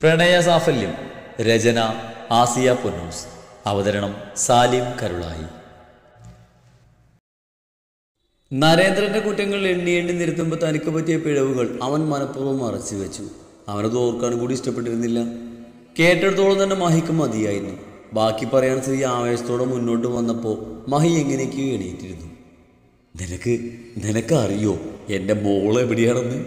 പ്രണയ സാഫല്യം. രചന ആസിയ പൊന്നൂസ്. അവതരണം സാലിം കരുളായി. നരേന്ദ്രന്റെ കുറ്റങ്ങൾ എണ്ണി നിരത്തുമ്പോൾ തനിക്ക് പറ്റിയ പിഴവുകൾ അവൻ മനഃപൂർവ്വം മറച്ചു വെച്ചു. അവനത് ഓർക്കാൻ കൂടി ഇഷ്ടപ്പെട്ടിരുന്നില്ല. കേട്ടെടുത്തോളം തന്നെ മഹിക്ക് മതിയായിരുന്നു. ബാക്കി പറയാൻ സ്ത്രീ ആവേശത്തോടെ മുന്നോട്ട് വന്നപ്പോൾ മഹി എങ്ങനെയൊക്കെയോ എണീറ്റിരുന്നു. നിനക്കറിയോ എൻ്റെ മോൾ എവിടെയാണെന്ന്?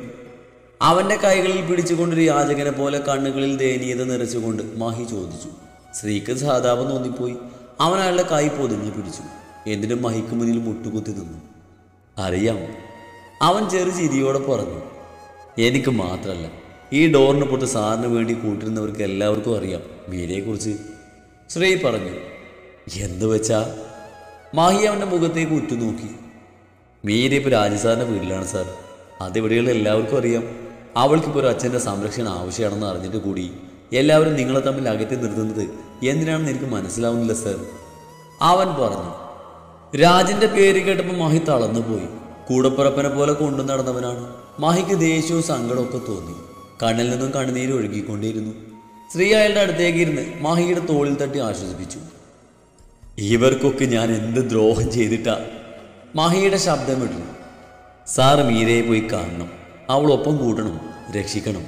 അവൻ്റെ കൈകളിൽ പിടിച്ചുകൊണ്ടൊരു യാചകനെ പോലെ കണ്ണുകളിൽ ദയനീയത നിറച്ചുകൊണ്ട് മഹി ചോദിച്ചു. സ്ത്രീക്ക് സഹതാപം തോന്നിപ്പോയി. അവൻ അയാളുടെ കൈ പൊതിഞ്ഞു പിടിച്ചു. എന്നിട്ടും മഹിക്ക് മുന്നിൽ മുട്ടുകുത്തി നിന്നു. അറിയാം, അവൻ ചെറു ചിരിയോടെ പറഞ്ഞു. എനിക്ക് മാത്രമല്ല, ഈ ഡോറിന് പുറത്ത് സാറിന് വേണ്ടി കൂട്ടിരുന്നവർക്ക് എല്ലാവർക്കും അറിയാം മീരയെക്കുറിച്ച്. ശ്രീ പറഞ്ഞു. എന്തു വെച്ചാ? മാഹി അവൻ്റെ മുഖത്തേക്ക് ഉറ്റുനോക്കി. മീര ഇപ്പോൾ രാജസാറിൻ്റെ വീട്ടിലാണ് സാർ. അതിവിടെയുള്ള എല്ലാവർക്കും അറിയാം. അവൾക്കിപ്പോൾ ഒരു അച്ഛൻ്റെ സംരക്ഷണം ആവശ്യമാണെന്ന് അറിഞ്ഞിട്ട് കൂടി എല്ലാവരും നിങ്ങളെ തമ്മിൽ അകറ്റി നിർത്തുന്നത് എന്തിനാണെന്ന് എനിക്ക് മനസ്സിലാവുന്നില്ല സാർ, അവൻ പറഞ്ഞു. രാജിൻ്റെ പേര് കേട്ടപ്പോൾ മഹി തളർന്നുപോയി. കൂടപ്പുറപ്പനെ പോലെ കൊണ്ടു നടന്നവനാണ്. മഹിക്ക് ദേഷ്യവും സങ്കടമൊക്കെ തോന്നി. കണ്ണിൽ നിന്നും കണ്ണുനീര് ഒഴുകിക്കൊണ്ടേയിരുന്നു. സ്ത്രീ അയാളുടെ അടുത്തേക്ക് ഇരുന്ന് മഹിയുടെ തോളിൽ തട്ടി ആശ്വസിപ്പിച്ചു. ഇവർക്കൊക്കെ ഞാൻ എന്ത് ദ്രോഹം ചെയ്തിട്ടാ? മഹിയുടെ ശബ്ദമിട്ടു. സാർ മീരയെ പോയി കാണണം, അവളൊപ്പം കൂട്ടണം, രക്ഷിക്കണം,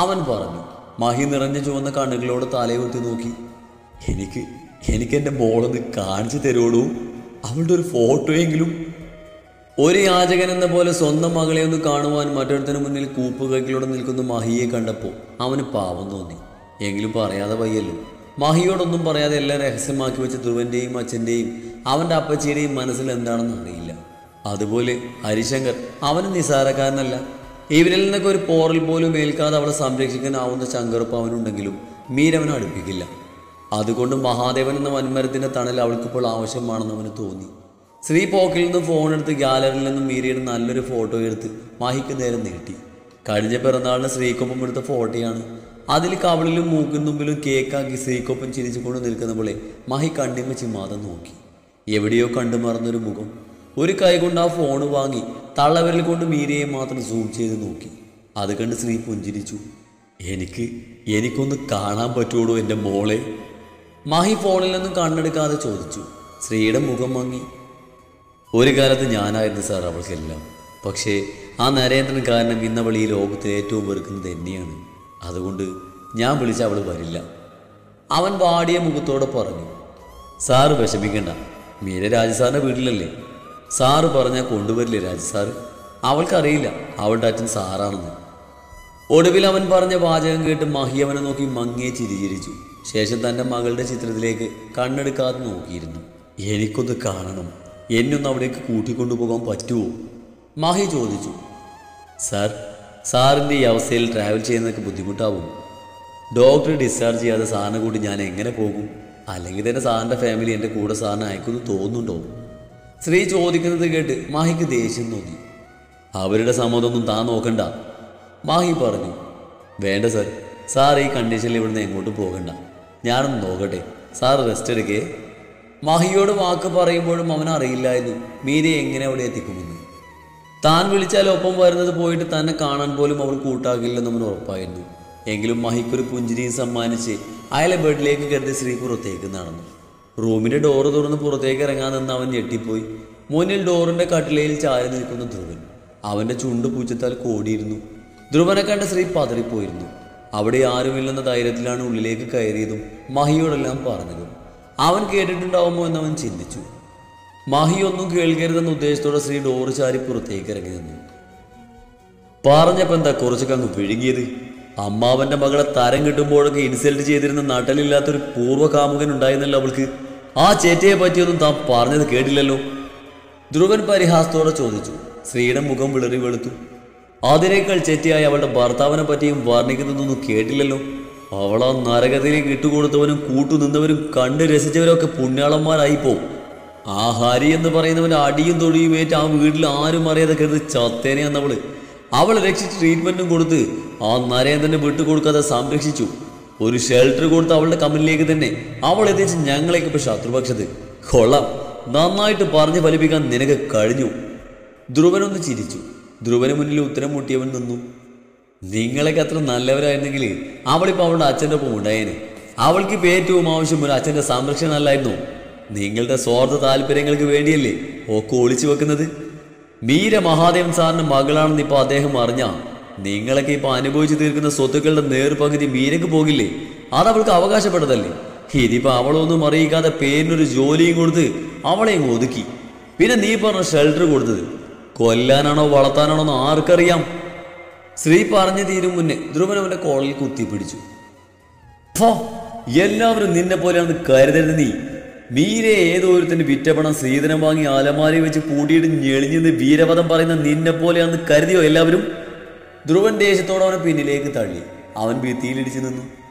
അവൻ പറഞ്ഞു. മഹി നിറഞ്ഞ ചുവന്ന കണ്ണുകളോട് തലയുയർത്തി നോക്കി. എനിക്ക് എൻ്റെ മോളൊന്ന് കാണിച്ചു തരുള്ളൂ, അവളുടെ ഒരു ഫോട്ടോയെങ്കിലും. ഒരു യാചകൻ എന്ന പോലെ സ്വന്തം മകളെ ഒന്ന് കാണുവാൻ മറ്റൊരുത്തിന് മുന്നിൽ കൂപ്പുകൈകളോടെ നിൽക്കുന്ന മഹിയെ കണ്ടപ്പോൾ അവന് പാവം തോന്നി. എങ്കിലും പറയാതെ വയ്യല്ലോ. മഹിയോടൊന്നും പറയാതെ എല്ലാം രഹസ്യമാക്കി വെച്ച ധ്രുവൻ്റെയും അച്ഛൻ്റെയും അവൻ്റെ അപ്പച്ചിയുടെയും മനസ്സിൽ എന്താണെന്ന് അറിയില്ല. അതുപോലെ ഹരിശങ്കർ അവന് നിസാരക്കാരനല്ല. ഇവരിൽ നിന്നൊക്കെ ഒരു പോറൽ പോലും ഏൽക്കാതെ അവളെ സംരക്ഷിക്കാനാവുന്ന ശങ്കറുപ്പ് അവനുണ്ടെങ്കിലും മീരവനെ അടുപ്പിക്കില്ല. അതുകൊണ്ട് മഹാദേവൻ എന്ന വൻമരത്തിൻ്റെ തണൽ അവൾക്കിപ്പോൾ ആവശ്യമാണെന്ന് അവന് തോന്നി. ശ്രീ പോക്കിൽ നിന്ന് ഫോണെടുത്ത് ഗാലറിയിൽ നിന്നും മീരയുടെ നല്ലൊരു ഫോട്ടോ എടുത്ത് മഹിക്ക് നേരെ നീട്ടി. കഴിഞ്ഞ പിറന്നാളിന് ശ്രീക്കൊപ്പം എടുത്ത ഫോട്ടോയാണ്. അതിൽ കവളിലും മൂക്കിൻ തുമ്പിലും കേക്കാക്കി ശ്രീക്കൊപ്പം ചിരിച്ചുകൊണ്ട് നിൽക്കുന്ന പോലെ മഹി കണ്ണിമ്മ ചിമ്മാതെ നോക്കി. എവിടെയോ കണ്ടു മറന്നൊരു മുഖം. ഒരു കൈ കൊണ്ട് ആ ഫോണ് വാങ്ങി തള്ളവിരൽ കൊണ്ട് മീരയെ മാത്രം സൂം ചെയ്ത് നോക്കി. അത് കണ്ട് ശ്രീ പുഞ്ചിരിച്ചു. എനിക്കൊന്ന് കാണാൻ പറ്റുള്ളൂ എൻ്റെ മോളെ? മഹി ഫോണിൽ നിന്നും കണ്ണെടുക്കാതെ ചോദിച്ചു. ശ്രീയുടെ മുഖം മങ്ങി. ഒരു കാലത്ത് ഞാനായിരുന്നു സാർ അവൾക്കെല്ലാം. പക്ഷേ ആ നരേന്ദ്രൻ കാരണം ഇന്നവൾ ഈ ലോകത്തിൽ ഏറ്റവും വെറുക്കുന്നത് എന്നെയാണ്. അതുകൊണ്ട് ഞാൻ വിളിച്ച അവൾ വരില്ല, അവൻ വാടിയ മുഖത്തോടെ പറഞ്ഞു. സാറ് വിഷമിക്കണ്ട, മീര രാജസാറിൻ്റെ വീട്ടിലല്ലേ. സാറ് പറഞ്ഞാൽ കൊണ്ടുവരില്ലേ രാജസാറ്? അവൾക്കറിയില്ല അവളുടെ അച്ഛൻ സാറാണെന്ന്. ഒടുവിൽ അവൻ പറഞ്ഞ വാചകം കേട്ട് മഹി അവനെ നോക്കി മങ്ങിയെ ചിരിച്ചിരിച്ചു. ശേഷം തൻ്റെ മകളുടെ ചിത്രത്തിലേക്ക് കണ്ണെടുക്കാതെ നോക്കിയിരുന്നു. എനിക്കൊന്ന് കാണണം, എന്നൊന്ന് അവിടേക്ക് കൂട്ടിക്കൊണ്ടുപോകാൻ പറ്റുമോ? മഹി ചോദിച്ചു. സാറിൻ്റെ ഈ അവസ്ഥയിൽ ട്രാവൽ ചെയ്യുന്നതൊക്കെ ബുദ്ധിമുട്ടാവും. ഡോക്ടർ ഡിസ്ചാർജ് ചെയ്യാതെ സാറിനെ കൂടി ഞാൻ എങ്ങനെ പോകും? അല്ലെങ്കിൽ തന്നെ സാറിൻ്റെ ഫാമിലി എൻ്റെ കൂടെ സാറിനെ അയക്കുമെന്ന് തോന്നുന്നുണ്ടോ? ശ്രീ ചോദിക്കുന്നത് കേട്ട് മാഹിക്ക് ദേഷ്യം തോന്നി. അവരുടെ സമ്മതമൊന്നും താൻ നോക്കണ്ട, മാഹി പറഞ്ഞു. വേണ്ട സാർ ഈ കണ്ടീഷനിൽ ഇവിടുന്ന് എങ്ങോട്ടും പോകണ്ട. ഞാനൊന്ന് നോക്കട്ടെ, സാർ റെസ്റ്റ് എടുക്കേ. മാഹിയോട് വാക്ക് പറയുമ്പോഴും അവനറിയില്ലായിരുന്നു മീരയെ എങ്ങനെ അവിടെ എത്തിക്കുമെന്ന്. താൻ വിളിച്ചാൽ ഒപ്പം വരുന്നത് പോയിട്ട് തന്നെ കാണാൻ പോലും അവൾ കൂട്ടാക്കില്ലെന്ന് അവൻ ഉറപ്പായിരുന്നു. എങ്കിലും മഹിക്കൊരു പുഞ്ചിരിയും സമ്മാനിച്ച് അയാളെ ബെഡിലേക്ക് കരുതി ശ്രീ പുറത്തേക്ക് നടന്നു. റൂമിൻ്റെ ഡോറ് തുറന്ന് പുറത്തേക്ക് ഇറങ്ങാൻ നിന്ന് അവൻ ഞെട്ടിപ്പോയി. മുന്നിൽ ഡോറിൻ്റെ കട്ടിലയിൽ ചാരി നിൽക്കുന്ന ധ്രുവൻ. അവൻ്റെ ചുണ്ട് പൂച്ചത്താൽ കോടിയിരുന്നു. ധ്രുവനെ കണ്ട ശ്രീ പതറിപ്പോയിരുന്നു. അവിടെ ആരുമില്ലെന്ന ധൈര്യത്തിലാണ് ഉള്ളിലേക്ക് കയറിയതും മഹിയോടെല്ലാം പറഞ്ഞതും. അവൻ കേട്ടിട്ടുണ്ടാവുമോ എന്നവൻ ചിന്തിച്ചു. മഹി ഒന്നും കേൾക്കരുതെന്ന ഉദ്ദേശത്തോടെ ശ്രീ ഡോറ് ചാരി പുറത്തേക്ക് ഇറങ്ങി നിന്നു. പറഞ്ഞപ്പോൾ എന്താ കുറച്ചൊക്കെ അങ്ങ് വിഴുങ്ങിയത്? അമ്മാവൻ്റെ മകളെ തരം കിട്ടുമ്പോഴൊക്കെ ഇൻസൾട്ട് ചെയ്തിരുന്ന നട്ടലില്ലാത്തൊരു പൂർവ്വകാമുകൻ ഉണ്ടായിരുന്നല്ലോ അവൾക്ക്. ആ ചേറ്റയെ പറ്റിയൊന്നും താൻ പറഞ്ഞത് കേട്ടില്ലല്ലോ, ധ്രുവൻ പരിഹാസത്തോടെ ചോദിച്ചു. ശ്രീയുടെ മുഖം വിളറി വെളുത്തു. അതിനേക്കാൾ ചേറ്റയായി അവളുടെ ഭർത്താവിനെ പറ്റിയും വർണ്ണിക്കുന്നതൊന്നും കേട്ടില്ലല്ലോ. അവളാ നരകത്തിലേക്ക് ഇട്ടുകൊടുത്തവനും കൂട്ടുനിന്നവരും കണ്ട് രസിച്ചവരൊക്കെ പുണ്യാളന്മാരായിപ്പോ. ആ ഹരി എന്ന് പറയുന്നവൻ അടിയും തൊടിയും ഏറ്റ് ആ വീട്ടിൽ ആരും അറിയാതെ കരുതി ചത്തേനെയാന്നവള്. അവളെ രക്ഷിച്ച് ട്രീറ്റ്മെൻറ്റും കൊടുത്ത് ആ നരേന്ദ്രനെ വിട്ടുകൊടുക്കാതെ സംരക്ഷിച്ചു. ഒരു ഷെൽട്ടർ കൊടുത്ത് അവളുടെ കമ്പനിയിലേക്ക് തന്നെ അവൾ എത്തിച്ച് ഞങ്ങളേക്ക് ഇപ്പോൾ ശത്രുപക്ഷത്ത്. കൊള്ളാം, നന്നായിട്ട് പറഞ്ഞു ഫലിപ്പിക്കാൻ നിനക്ക് കഴിഞ്ഞു. ധ്രുവനൊന്ന് ചിരിച്ചു. ധ്രുവന് മുന്നിൽ ഉത്തരം മുട്ടിയവൻ നിന്നു. നിങ്ങളൊക്കെ അത്ര നല്ലവരായിരുന്നെങ്കിൽ അവളിപ്പോൾ അവളുടെ അച്ഛൻ്റെ ഒപ്പം ഉണ്ടായേനെ. അവൾക്ക് ഇപ്പോൾ ഏറ്റവും ആവശ്യം ഒരു അച്ഛൻ്റെ സംരക്ഷണം അല്ലായിരുന്നു. നിങ്ങളുടെ സ്വാർത്ഥ താല്പര്യങ്ങൾക്ക് വേണ്ടിയല്ലേ ഒക്കെ ഒളിച്ചു വെക്കുന്നത്. മീര മഹാദേവൻ സാറിൻ്റെ മകളാണെന്ന് ഇപ്പോൾ അദ്ദേഹം അറിഞ്ഞാൽ നിങ്ങളൊക്കെ ഇപ്പോൾ അനുഭവിച്ചു തീർക്കുന്ന സ്വത്തുക്കളുടെ നേർപകുതി മീരക്ക് പോകില്ലേ? അതവൾക്ക് അവകാശപ്പെട്ടതല്ലേ? ഇതിപ്പോൾ അവളൊന്നും അറിയിക്കാതെ പേരിനൊരു ജോലിയും കൊടുത്ത് അവളെയും ഒതുക്കി. പിന്നെ നീ പറഞ്ഞ ഷെൽട്ടർ കൊടുത്തത് കൊല്ലാനാണോ വളർത്താനാണോ എന്ന് ആർക്കറിയാം? ശ്രീ പറഞ്ഞു തീരും മുന്നേ ധ്രുവൻ അവൻ്റെ കോളിൽ കുത്തിപ്പിടിച്ചു. എല്ലാവരും നിന്നെ പോലെയാണെന്ന് കരുതരുത് നീ. മീരെ ഏതോ ഒരുത്തിന് വിറ്റപ്പണം ശ്രീധനം വാങ്ങി അലമാരി വെച്ച് പൂട്ടിയിട്ട് ഞെളിഞ്ഞെന്ന് വീരവധം പറയുന്ന നിന്നെ പോലെയാണെന്ന് കരുതിയോ എല്ലാവരും? ധ്രുവൻ ദേശത്തോടെ അവനെ പിന്നിലേക്ക് തള്ളി. അവൻ ഭിത്തിയിലിടിച്ചു നിന്നു.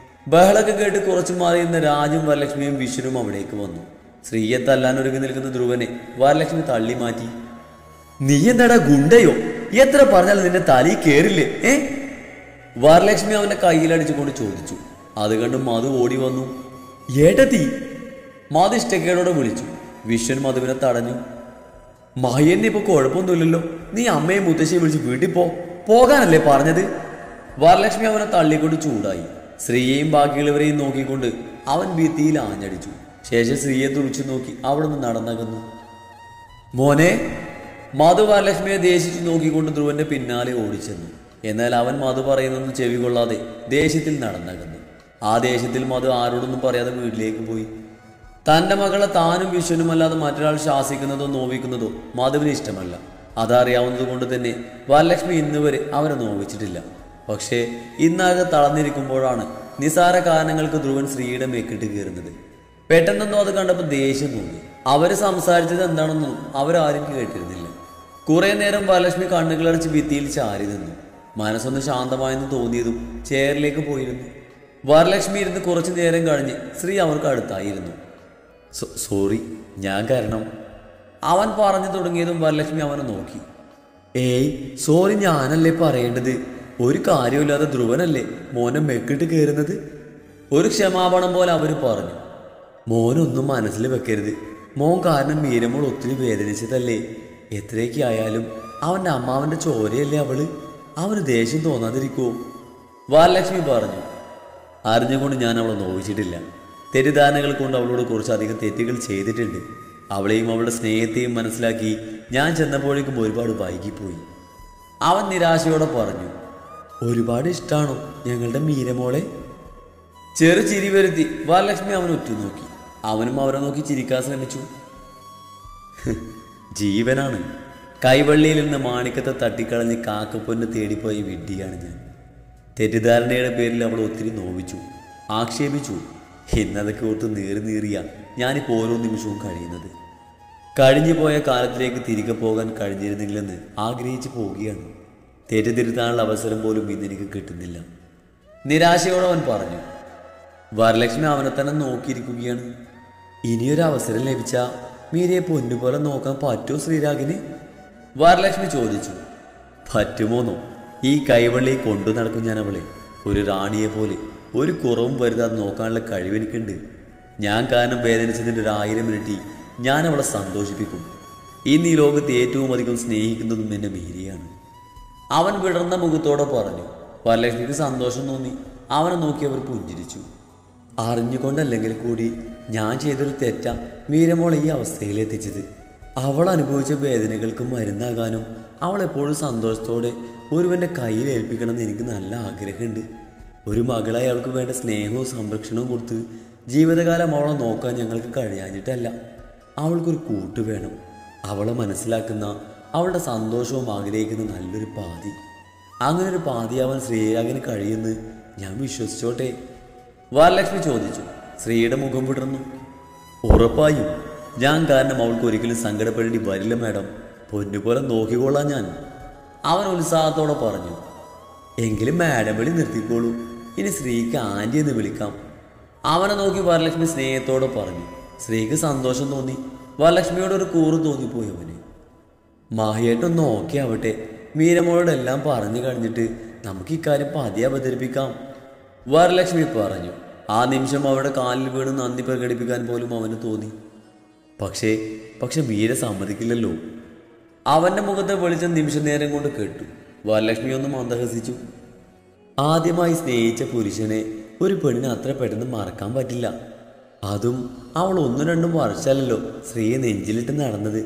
ബഹളൊക്കെ കേട്ട് കുറച്ചു മാറി നിന്ന രാജും വരലക്ഷ്മിയും വിഷ്ണുവും അവിടേക്ക് വന്നു. സ്ത്രീയെ തല്ലാൻ ഒരുങ്ങി നിൽക്കുന്ന ധ്രുവനെ വരലക്ഷ്മി തള്ളി മാറ്റി. നീ എന്താടാ ഗുണ്ടയോ? എത്ര പറഞ്ഞാലും നിന്റെ തലയിൽ കേറില്ലേ? വരലക്ഷ്മി അവന്റെ കയ്യിലടിച്ചുകൊണ്ട് ചോദിച്ചു. അത് കണ്ട് മധു ഓടി വന്നു. ഏട്ടത്തി! മധു ഇഷ്ടക്കേടോടെ വിളിച്ചു. വിശ്വൻ മധുവിനെ തടഞ്ഞു. മഹേന്നെ ഇപ്പൊ കുഴപ്പമൊന്നുമില്ലല്ലോ. നീ അമ്മയും മുത്തശ്ശിയെ വിളിച്ച് വീട്ടിൽ പോകാനല്ലേ പറഞ്ഞത്? വരലക്ഷ്മി അവനെ തള്ളിക്കൊണ്ട് ചൂടായി. ശ്രീയെയും ബാക്കിയുള്ളവരെയും നോക്കിക്കൊണ്ട് അവൻ ഭിത്തിയിൽ ആഞ്ഞടിച്ചു. ശേഷം സ്ത്രീയെ തുറിച്ചു നോക്കി അവിടെ നിന്ന് നടന്നകന്നു. മോനെ! മധു വരലക്ഷ്മിയെ ദേഷിച്ചു നോക്കിക്കൊണ്ട് ധ്രുവന്റെ പിന്നാലെ ഓടിച്ചെന്നു. എന്നാൽ അവൻ മധു പറയുന്നൊന്നും ചെവി കൊള്ളാതെ ദേഷ്യത്തിൽ നടന്നകന്നു. ആ ദേഷ്യത്തിൽ മധു ആരോടൊന്നും പറയാതെ വീട്ടിലേക്ക് പോയി. തൻ്റെ മകളെ താനും വിശ്വനുമല്ലാതെ മറ്റൊരാൾ ശാസിക്കുന്നതോ നോവിക്കുന്നതോ മധുവിന് ഇഷ്ടമല്ല. അതറിയാവുന്നത് കൊണ്ട് തന്നെ വരലക്ഷ്മി ഇന്നുവരെ അവരെ നോവിച്ചിട്ടില്ല. പക്ഷേ ഇന്നാകെ തളർന്നിരിക്കുമ്പോഴാണ് നിസാര കാരണങ്ങൾക്ക് ധ്രുവൻ ശ്രീയുടെ മേക്കിട്ട് കയറുന്നത്. പെട്ടെന്നൊന്നും അത് കണ്ടപ്പോൾ ദേഷ്യം തോന്നി. അവര് സംസാരിച്ചത് എന്താണെന്നും അവരാരും കേട്ടിരുന്നില്ല. കുറെ നേരം വരലക്ഷ്മി കണ്ണുകളടച്ച് ഭിത്തിയിൽ ചാരി നിന്നു. മനസ്സൊന്ന് ശാന്തമായെന്ന് തോന്നിയതും ചെയറിലേക്ക് പോയിരുന്നു. വരലക്ഷ്മി ഇരുന്ന് കുറച്ചു നേരം കഴിഞ്ഞ് ശ്രീ അവർക്ക് അടുത്തായിരുന്നു. സോറി, ഞാൻ കാരണം. അവൻ പറഞ്ഞു തുടങ്ങിയതും വരലക്ഷ്മി അവനെ നോക്കി. ഏയ് സോറി, ഞാനല്ലേ പറയേണ്ടത്. ഒരു കാര്യമില്ലാതെ ധ്രുവനല്ലേ മോനെ മെക്കിട്ട് കയറുന്നത്? ഒരു ക്ഷമാപണം പോലെ അവർ പറഞ്ഞു. മോനൊന്നും മനസ്സിൽ വെക്കരുത്. മോൻ കാരണം മീരമോൾ ഒത്തിരി വേദനിച്ചതല്ലേ. എത്രയൊക്കെ ആയാലും അവൻ്റെ അമ്മാവൻ്റെ ചോരയല്ലേ അവള്. അവന് ദേഷ്യം തോന്നാതിരിക്കുമോ? വരലക്ഷ്മി പറഞ്ഞു. അറിഞ്ഞുകൊണ്ട് ഞാൻ അവളെ നോവിച്ചിട്ടില്ല. തെറ്റിദ്ധാരണകൾ കൊണ്ട് അവളോട് കുറച്ചധികം തെറ്റുകൾ ചെയ്തിട്ടുണ്ട്. അവളെയും അവളുടെ സ്നേഹത്തെയും മനസ്സിലാക്കി ഞാൻ ചെന്നപ്പോഴേക്കും ഒരുപാട് വൈകിപ്പോയി. അവൻ നിരാശയോടെ പറഞ്ഞു. ഒരുപാട് ഇഷ്ടമാണോ ഞങ്ങളുടെ മീരമോളെ? ചെറു ചിരി വരുത്തി വരലക്ഷ്മി അവൻ ഉറ്റുനോക്കി. അവനും അവരെ നോക്കി ചിരിക്കാൻ ശ്രമിച്ചു. ജീവനാണ്. കൈവള്ളിയിൽ നിന്ന് മാണിക്കത്തെ തട്ടിക്കളഞ്ഞ് കാക്കപ്പൊന്ന് തേടിപ്പോയ വിഡ്ഢിയാണ് ഞാൻ. തെറ്റിദ്ധാരണയുടെ പേരിൽ അവൾ ഒത്തിരി നോവിച്ചു, ആക്ഷേപിച്ചു. എന്നതൊക്കെ ഓർത്ത് നീറിയ ഞാനിപ്പോൾ ഓരോ നിമിഷവും കഴിയുന്നത്. കഴിഞ്ഞു പോയ കാലത്തിലേക്ക് തിരികെ പോകാൻ കഴിഞ്ഞിരുന്നെങ്കിലെന്ന് ആഗ്രഹിച്ചു പോവുകയാണ്. തെറ്റിദ്ധരുത്താനുള്ള അവസരം പോലും ഇന്ന് എനിക്ക് കിട്ടുന്നില്ല. നിരാശയോടെ അവൻ പറഞ്ഞു. വരലക്ഷ്മി അവനെ തന്നെ നോക്കിയിരിക്കുകയാണ്. ഇനിയൊരു അവസരം ലഭിച്ചാൽ മീരയെ പൊന്നുപോലെ നോക്കാൻ പറ്റുമോ ശ്രീരാഗിന്? വരലക്ഷ്മി ചോദിച്ചു. പറ്റുമോന്നോ? ഈ കൈവള്ളി കൊണ്ടു നടക്കും ഞാൻ അവളെ. ഒരു റാണിയെ പോലെ ഒരു കുറവും വരുതാതെ നോക്കാനുള്ള കഴിവെനിക്കുണ്ട്. ഞാൻ കാരണം വേദനിച്ചതിൻ്റെ 1000 ഇരട്ടി ഞാൻ അവളെ സന്തോഷിപ്പിക്കും. ഇന്ന് ഈ ലോകത്ത് ഏറ്റവും അധികം സ്നേഹിക്കുന്നതും എന്നെ മീരയാണ്. അവൻ വിടർന്ന മുഖത്തോടെ പറഞ്ഞു. വരലക്ഷ്മിക്ക് സന്തോഷം തോന്നി. അവനെ നോക്കി അവർ പുഞ്ചിരിച്ചു. അറിഞ്ഞുകൊണ്ടല്ലെങ്കിൽ കൂടി ഞാൻ ചെയ്തൊരു തെറ്റാ മീരമോളെ ഈ അവസ്ഥയിലെത്തിച്ചത്. അവൾ അനുഭവിച്ച വേദനകൾക്ക് മരുന്നാകാനും അവളെപ്പോഴും സന്തോഷത്തോടെ ഒരുവൻ്റെ കയ്യിൽ ഏൽപ്പിക്കണമെന്ന് എനിക്ക് നല്ല ആഗ്രഹമുണ്ട്. ഒരു മകളായി അവൾക്ക് വേണ്ട സ്നേഹവും സംരക്ഷണവും കൊടുത്ത് ജീവിതകാലം അവളെ നോക്കാൻ ഞങ്ങൾക്ക് കഴിയാഞ്ഞിട്ടല്ല. അവൾക്കൊരു കൂട്ട് വേണം. അവളെ മനസ്സിലാക്കുന്ന, അവളുടെ സന്തോഷവും ആഗ്രഹിക്കുന്ന നല്ലൊരു പാതി. അങ്ങനൊരു പാതിയാവാൻ ശ്രീരാഗിന് കഴിയുമെന്ന് ഞാൻ വിശ്വസിച്ചോട്ടെ? വരലക്ഷ്മി ചോദിച്ചു. ശ്രീയുടെ മുഖം വിടർന്നു. ഉറപ്പായും. ഞാൻ കാരണം അവൾക്ക് ഒരിക്കലും സങ്കടപ്പെടേണ്ടി വരില്ല മാഡം. പൊന്നുപോലെ നോക്കിക്കൊള്ളാം ഞാൻ. അവൻ ഉത്സാഹത്തോടെ പറഞ്ഞു. എങ്കിലും മാഡം വിളി നിർത്തിക്കോളൂ. ഇനി ശ്രീക്ക് ആൻറ്റി എന്ന് വിളിക്കാം. അവനെ നോക്കി വരലക്ഷ്മി സ്നേഹത്തോടെ പറഞ്ഞു. ശ്രീക്ക് സന്തോഷം തോന്നി. വരലക്ഷ്മിയോട് ഒരു കൂറ് തോന്നിപ്പോയി അവന്. മാഹിയായിട്ടൊന്ന് ഓക്കെ ആവട്ടെ. മീരമോളോടെല്ലാം പറഞ്ഞു കഴിഞ്ഞിട്ട് നമുക്ക് ഇക്കാര്യം പതിയെ അവതരിപ്പിക്കാം, വരലക്ഷ്മി പറഞ്ഞു. ആ നിമിഷം അവരുടെ കാലിൽ വീണ് നന്ദി പ്രകടിപ്പിക്കാൻ പോലും അവന് തോന്നി. പക്ഷേ മീര സമ്മതിക്കില്ലല്ലോ. അവൻ്റെ മുഖത്തെ വെളിച്ചം നിമിഷ നേരം കൊണ്ട് കേട്ടു. വരലക്ഷ്മി ഒന്ന് മന്ദഹസിച്ചു. ആദ്യമായി സ്നേഹിച്ച പുരുഷനെ ഒരു പെണ്ണിന് അത്ര പെട്ടെന്ന് മറക്കാൻ പറ്റില്ല. അതും അവൾ 1-2 വർഷമല്ലല്ലോ ശ്രീയെ നെഞ്ചിലിട്ട് നടന്നത്.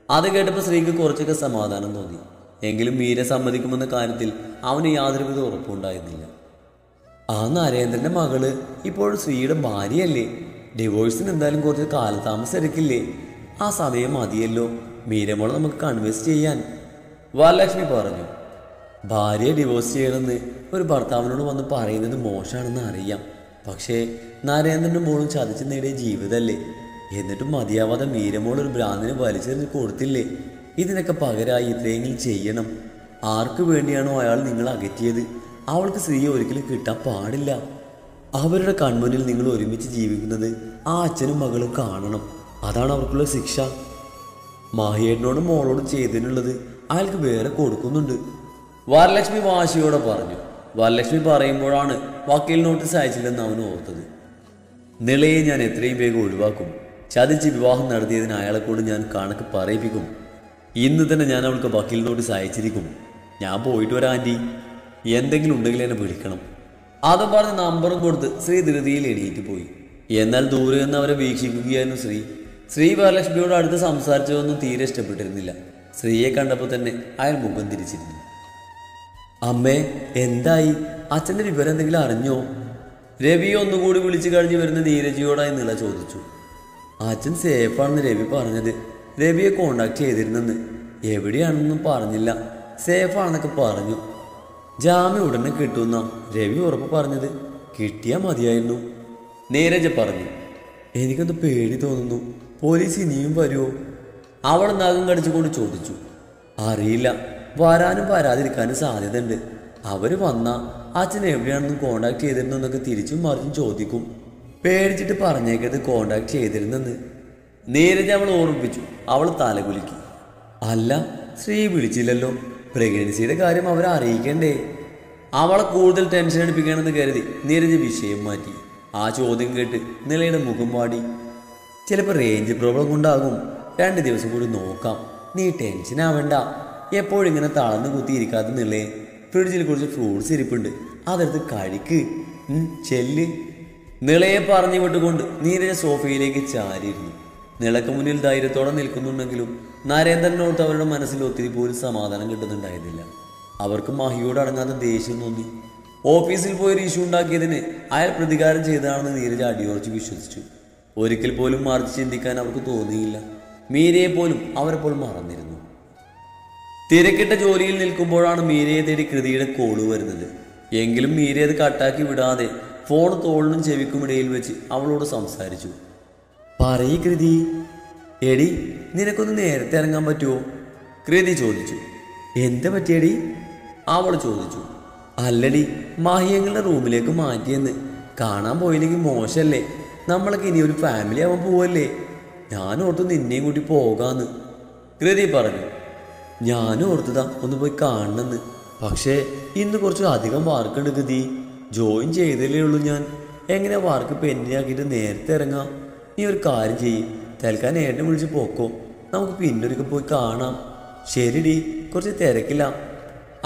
അത് കേട്ടപ്പോൾ ശ്രീക്ക് കുറച്ചൊക്കെ സമാധാനം തോന്നി. എങ്കിലും മീര സമ്മതിക്കുമെന്ന കാര്യത്തിൽ അവന് യാതൊരുവിധ ഉറപ്പുണ്ടായിരുന്നില്ല. ആ നരേന്ദ്രന്റെ മകള് ഇപ്പോഴും ശ്രീയുടെ ഭാര്യയല്ലേ? ഡിവോഴ്സിന് എന്തായാലും കുറച്ച് കാലതാമസം എടുക്കില്ലേ? ആ സമയം മതിയല്ലോ മീരമോളെ നമുക്ക് കൺവിൻസ് ചെയ്യാൻ, വരലക്ഷ്മി പറഞ്ഞു. ഭാര്യയെ ഡിവോഴ്സ് ചെയ്യണമെന്ന് ഒരു ഭർത്താവിനോട് വന്ന് പറയുന്നത് മോശമാണെന്ന് അറിയാം. പക്ഷേ നരേന്ദ്രനും മോളും ചതിച്ച് നേടിയ ജീവിതമല്ലേ? എന്നിട്ടും മതിയാവാതെ മീരമോൾ ഒരു ഭ്രാന്തിന് വലിച്ചെറിഞ്ഞ് കൊടുത്തില്ലേ? ഇതിനൊക്കെ പകരമായി ഇത്രയെങ്കിലും ചെയ്യണം. ആർക്കു വേണ്ടിയാണോ അയാൾ നിങ്ങൾ അകറ്റിയത് അവൾക്ക് സ്ത്രീയെ ഒരിക്കലും കിട്ടാൻ പാടില്ല. അവരുടെ കൺമുന്നിൽ നിങ്ങൾ ഒരുമിച്ച് ജീവിക്കുന്നത് ആ അച്ഛനും മകളും കാണണം. അതാണ് അവർക്കുള്ള ശിക്ഷ. മാഹിയേട്ടനോടും മോളോടും ചെയ്തതിനുള്ളത് അയാൾക്ക് വേറെ കൊടുക്കുന്നുണ്ട്, വരലക്ഷ്മി വാശിയോടെ പറഞ്ഞു. വരലക്ഷ്മി പറയുമ്പോഴാണ് വക്കീൽ നോട്ടീസ് അയച്ചില്ലെന്ന് അവൻ ഓർത്തത്. നിളയെ ഞാൻ എത്രയും വേഗം ഒഴിവാക്കും. ചതിച്ച് വിവാഹം നടത്തിയതിന് അയാളെക്കൊണ്ട് ഞാൻ കണക്ക് പറയിപ്പിക്കും. ഇന്ന് തന്നെ ഞാൻ അവൾക്ക് വക്കീൽ നോട്ടീസ് അയച്ചിരിക്കും. ഞാൻ പോയിട്ട് വരാം ആൻറ്റി, എന്തെങ്കിലും ഉണ്ടെങ്കിൽ എന്നെ വിളിക്കണം. അതും പറഞ്ഞ് നമ്പറും കൊടുത്ത് ശ്രീ ധൃതിയിൽ എണീറ്റ് പോയി. എന്നാൽ ദൂരെ നിന്ന് അവരെ വീക്ഷിക്കുകയായിരുന്നു ശ്രീ വരലക്ഷ്മിയോട് അടുത്ത് സംസാരിച്ചതൊന്നും തീരെ ഇഷ്ടപ്പെട്ടിരുന്നില്ല. ശ്രീയെ കണ്ടപ്പോൾ തന്നെ അയാൾ മുഖം തിരിച്ചിരുന്നു. അമ്മേ, എന്തായി? അച്ഛൻ്റെ വിവരം എന്തെങ്കിലും അറിഞ്ഞോ? രവിയെ ഒന്നുകൂടി വിളിച്ചു കഴിഞ്ഞ് വരുന്ന നീരജിയോടായി നില ചോദിച്ചു. അച്ഛൻ സേഫാണെന്ന് രവി പറഞ്ഞത്. രവിയെ കോണ്ടാക്ട് ചെയ്തിരുന്നെന്ന്. എവിടെയാണെന്നൊന്നും പറഞ്ഞില്ല. സേഫാണെന്നൊക്കെ പറഞ്ഞു. ജാമ്യം ഉടനെ കിട്ടുമെന്നാ രവി ഉറപ്പ് പറഞ്ഞത്. കിട്ടിയാൽ മതിയായിരുന്നു, നീരജ പറഞ്ഞു. എനിക്കൊന്ന് പേടി തോന്നുന്നു. പോലീസ് ഇനിയും വരുമോ? അവൾ നഖം കടിച്ചുകൊണ്ട് ചോദിച്ചു. അറിയില്ല, വരാനും വരാതിരിക്കാനും സാധ്യതയുണ്ട്. അവർ വന്നാൽ അച്ഛൻ എവിടെയാണെന്നും കോണ്ടാക്ട് ചെയ്തിരുന്നെന്നൊക്കെ തിരിച്ചും മറിച്ചും ചോദിക്കും. പേടിച്ചിട്ട് പറഞ്ഞേക്കത് കോണ്ടാക്ട് ചെയ്തിരുന്നെന്ന് നീരജ അവൾ ഓർമ്മിപ്പിച്ചു. അവൾ തലകുലുക്കി. അല്ല, ശ്രീ വിളിച്ചില്ലല്ലോ. പ്രഗ്നൻസിയുടെ കാര്യം അവരെ അറിയിക്കണ്ടേ? അവളെ കൂടുതൽ ടെൻഷൻ എടുപ്പിക്കണമെന്ന് കരുതി നീരജ് വിഷയം മാറ്റി. ആ ചോദ്യം കേട്ട് നിലയുടെ മുഖം വാടി. ചിലപ്പോൾ റേഞ്ച് പ്രോബ്ലം കൊണ്ടാകും. 2 ദിവസം കൂടി നോക്കാം. നീ ടെൻഷൻ ആവണ്ട. എപ്പോഴും ഇങ്ങനെ തളർന്ന് കുത്തിയിരിക്കാത്ത നിലയെ ഫ്രിഡ്ജിൽ കുറച്ച് ഫ്രൂട്ട്സ് ഇരിപ്പുണ്ട്, അതെടുത്ത് കഴിക്ക്. ചെല്ല്. നിളയെ പറഞ്ഞു വിട്ടുകൊണ്ട് നീരജ സോഫയിലേക്ക് ചാരിയിരുന്നു. നിളക്ക് മുന്നിൽ ധൈര്യത്തോടെ നിൽക്കുന്നുണ്ടെങ്കിലും നരേന്ദ്രനോട്ട് അവരുടെ മനസ്സിൽ ഒത്തിരി പോലും സമാധാനം കിട്ടുന്നുണ്ടായിരുന്നില്ല. അവർക്ക് മഹിയോട് അടങ്ങാത്ത ദേഷ്യം തോന്നി. ഓഫീസിൽ പോയി ഒരു ഇഷ്യൂ ഉണ്ടാക്കിയതിന് അയാൾ പ്രതികാരം ചെയ്തതാണെന്ന് നീരജ അടിയുറച്ച് വിശ്വസിച്ചു. ഒരിക്കൽ പോലും മറിച്ച് ചിന്തിക്കാൻ അവർക്ക് തോന്നിയില്ല. മീരയെ പോലും അവരെപ്പോൾ മറന്നിരുന്നു. തിരക്കിട്ട ജോലിയിൽ നിൽക്കുമ്പോഴാണ് മീരയെ തേടി കൃതിയുടെ കോള് വരുന്നത്. എങ്കിലും മീര അത് കട്ടാക്കി വിടാതെ ഫോൺ തോളിനും ചെവിക്കുമിടയിൽ വെച്ച് അവളോട് സംസാരിച്ചു. പറയ് കൃതി. എടി, നിനക്കൊന്ന് നേരത്തെ ഇറങ്ങാൻ പറ്റുമോ? കൃതി ചോദിച്ചു. എന്താ പറ്റിയടി? അവൾ ചോദിച്ചു. അല്ലടി, മാഹിയങ്ങളുടെ റൂമിലേക്ക് മാറ്റിയെന്ന്. കാണാൻ പോയില്ലെങ്കിൽ മോശമല്ലേ? നമ്മളൊക്കെ ഇനി ഒരു ഫാമിലി ആവാൻ പോവല്ലേ? ഞാൻ ഓർത്തു നിന്നെയും കൂട്ടി പോകാന്ന്, കൃതി പറഞ്ഞു. ഞാനും ഓർത്തതാ ഒന്ന് പോയി കാണണമെന്ന്. പക്ഷേ ഇന്ന് കുറച്ച് അധികം വാർക്കുണ്ട് കൃതി. ജോയിൻ ചെയ്തല്ലേ ഉള്ളൂ ഞാൻ. എങ്ങനെ വാർക്ക് പെന്നിയാക്കിയിട്ട് നേരത്തെ ഇറങ്ങാം? നീ ഒരു കാര്യം ചെയ്യും, തൽക്കാലം ഏട്ടനെ വിളിച്ച് പോക്കോ. നമുക്ക് പിന്നൊരിക്കൽ പോയി കാണാം. ശരിടി, കുറച്ച് തിരക്കില്ല.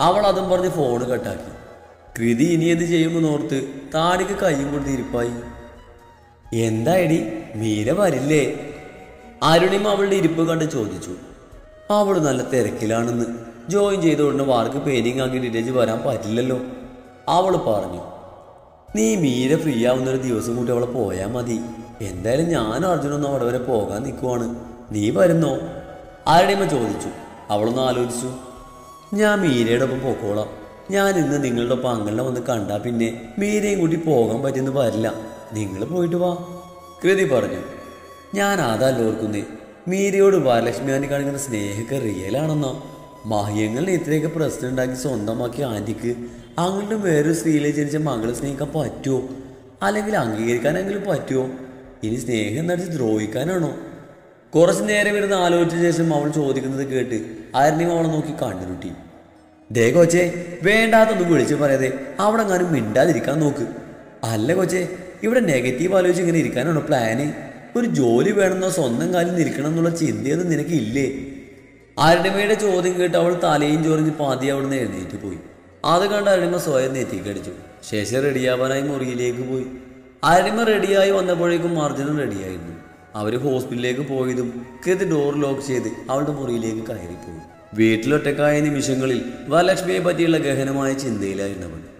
അവൾ അതും പറഞ്ഞ് ഫോണ് കട്ടാക്കി. കൃതി ഇനി എന്ത് ചെയ്യുമെന്ന് ഓർത്ത് താടിക്ക് കയ്യും കൊടുത്ത് ഇരിപ്പായി. എന്തായടി, മീര വരില്ലേ? അരുണിമ അവളുടെ ഇരിപ്പ് കണ്ട് ചോദിച്ചു. അവൾ നല്ല തിരക്കിലാണെന്ന്. ജോയിൻ ചെയ്ത ഉടനെ വാർക്ക് പെയിന്റിങ് ആക്കി ഡിറ്റേജ് വരാൻ പറ്റില്ലല്ലോ, അവൾ പറഞ്ഞു. നീ മീര ഫ്രീ ആവുന്നൊരു ദിവസം കൂടി അവളെ പോയാൽ മതി. എന്തായാലും ഞാനും അർജുനൊന്നും അവിടെ വരെ പോകാൻ നിൽക്കുവാണ്. നീ വരുന്നോ? അരുണിമ ചോദിച്ചു. അവളൊന്ന് ആലോചിച്ചു. ഞാൻ മീരയുടെ ഒപ്പം പോക്കോളാം. ഞാൻ ഇന്ന് നിങ്ങളുടെ ഒപ്പം അങ്ങനെ വന്ന് കണ്ടാൽ പിന്നെ മീരയും കൂട്ടി പോകാൻ പറ്റിയെന്ന് വരില്ല. നിങ്ങൾ പോയിട്ട് വാ, കൃതി പറഞ്ഞു. ഞാൻ അതല്ല ഓർക്കുന്നേ. മീരയോട് വരലക്ഷ്മി ആൻറ്റി കാണിക്കുന്ന സ്നേഹമൊക്കെ റിയലാണെന്നോ? മാഹ്യങ്ങളിൽ ഇത്രയൊക്കെ പ്രശ്നം ഉണ്ടാക്കി സ്വന്തമാക്കിയ ആൻറ്റിക്ക് അങ്ങോട്ടും വേറൊരു സ്ത്രീയിലെ ജനിച്ച മകളെ സ്നേഹിക്കാൻ പറ്റുമോ? അല്ലെങ്കിൽ അംഗീകരിക്കാനെങ്കിലും പറ്റുമോ? ഇനി സ്നേഹം നടിച്ച് ദ്രോഹിക്കാനാണോ? കുറച്ചു നേരം ഇരുന്ന് ആലോചിച്ച ശേഷം അവൾ ചോദിക്കുന്നത് കേട്ട് ആരെയും അവളെ നോക്കി കണ്ണുരുട്ടി. ദേ കൊച്ചേ, വേണ്ടാത്തൊന്നും വിളിച്ച് പറയാതെ അവിടെ എങ്ങാനും മിണ്ടാതിരിക്കാൻ നോക്ക്. അല്ല കൊച്ചേ, ഇവിടെ നെഗറ്റീവ് ആലോചിച്ച് ഇങ്ങനെ ഇരിക്കാനാണോ പ്ലാന്? ഒരു ജോലി വേണമെന്നോ സ്വന്തം കാലിൽ നിൽക്കണം എന്നുള്ള ചിന്തയൊന്നും നിനക്ക് ഇല്ലേ? അരുണിമയുടെ ചോദ്യം കേട്ട് അവൾ തലയും ചൊറിഞ്ഞ് പാതി അവിടുന്ന് എഴുന്നേറ്റ് പോയി. അത് കണ്ട് അരുണിമ സ്വയം നെറ്റിക്കടിച്ചു. ശേഷം റെഡിയാവാനായി മുറിയിലേക്ക് പോയി. അരുണിമ റെഡിയായി വന്നപ്പോഴേക്കും മാർജനും റെഡിയായിരുന്നു. അവർ ഹോസ്പിറ്റലിലേക്ക് പോയതും കൃതി ഡോർ ലോക്ക് ചെയ്ത് അവളുടെ മുറിയിലേക്ക് കയറിപ്പോയി. വീട്ടിലൊറ്റക്കായ നിമിഷങ്ങളിൽ വരലക്ഷ്മിയെ പറ്റിയുള്ള ഗഹനമായ ചിന്തയിലായിരുന്നവൾ.